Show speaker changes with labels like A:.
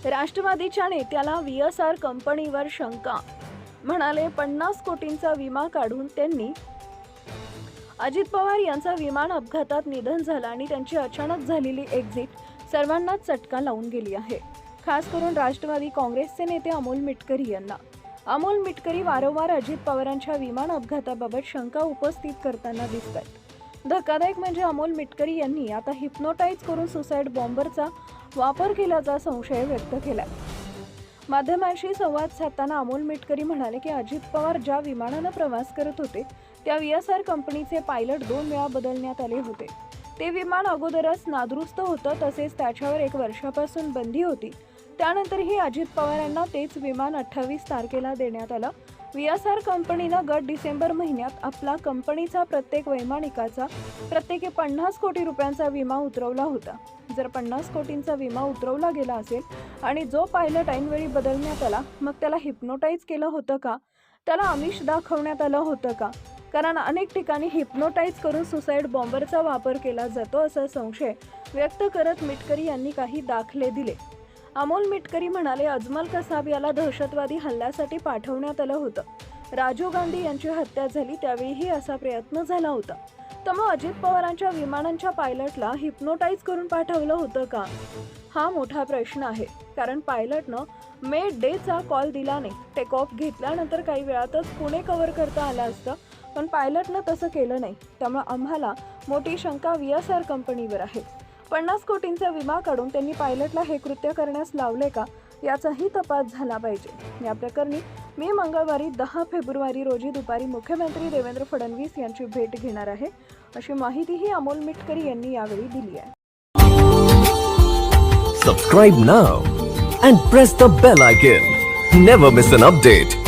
A: राष्ट्रवादीच्या नेत्याला VSR कंपनीवर शंका. म्हणाले 50 कोटींचा विमा काढून त्यांनी अजित पवार यांचा विमान अपघातात निधन झालं आणि त्यांची अचानक झालेली एक्झिट सर्वांनाच चटका लावून गेली आहे. खास करून राष्ट्रवादी काँग्रेसचे नेते अमोल मिटकरी यांना. अमोल मिटकरी वारंवार अजित पवारांच्या विमान अपघाताबाबत शंका उपस्थित करताना दिसतात. धक्कादायक म्हणजे अमोल मिटकरी यांनी आता हिप्नोटाईज करून सुसाईड बॉम्बरचा वापर केल्याचा संशय व्यक्त केला. माध्यमांशी संवाद साधताना अमोल मिटकरी म्हणाले की अजित पवार ज्या विमानानं प्रवास करत होते त्या VSR कंपनीचे पायलट 2 वेळा बदलण्यात आले होते. ते विमान अगोदरच नादुरुस्त होतं, तसेच त्याच्यावर 1 वर्षापासून बंदी होती. त्यानंतरही अजित पवारांना तेच विमान 28 तारखेला देण्यात आलं. VSR कंपनीनं गत डिसेंबर महिन्यात आपला कंपनीचा प्रत्येक वैमानिकाचा प्रत्येकी 50 कोटी रुपयांचा विमा उतरवला होता. जर 50 कोटींचा विमा उतरवला गेला असेल आणि जो पायलट ऐनवेळी बदलण्यात आला, मग त्याला हिप्नोटाईज केलं होतं का? त्याला आमिष दाखवण्यात आलं होतं का? कारण अनेक ठिकाणी हिप्नोटाईज करून सुसाईड बॉम्बरचा वापर केला जातो असा संशय व्यक्त करत मिटकरी यांनी काही दाखले दिले. अमोल मिटकरी म्हणाले अजमल कसाब याला दहशतवादी हल्ल्यासाठी पाठवण्यात आलं होतं. राजीव गांधी यांची हत्या झाली त्यावेळीही असा प्रयत्न झाला होता. तर मग अजित पवारांच्या विमानांच्या पायलटला हिप्नोटाईज करून पाठवलं होतं का? हा मोठा प्रश्न आहे. कारण पायलटनं मे डेचा कॉल दिला नाही. टेक ऑफ घेतल्यानंतर काही वेळातच पुणे कव्हर करता आलं असतं, पण पायलटनं तसं केलं नाही. त्यामुळे आम्हाला मोठी शंका VSR कंपनीवर आहे. 50 कोटींचा विमा काढून त्यांनी पायलटला हे कृत्य करण्यास लावले का, याचाही तपास झाला पाहिजे. या प्रकरणी मी मंगळवारी 10 फेब्रुवारी रोजी दुपारी मुख्यमंत्री देवेंद्र फडणवीस यांची भेट घेणार आहे, अशी माहितीही अमोल मिटकरी यांनी यावेळी दिली आहे.
B: Subscribe now and press the bell icon. Never miss an update.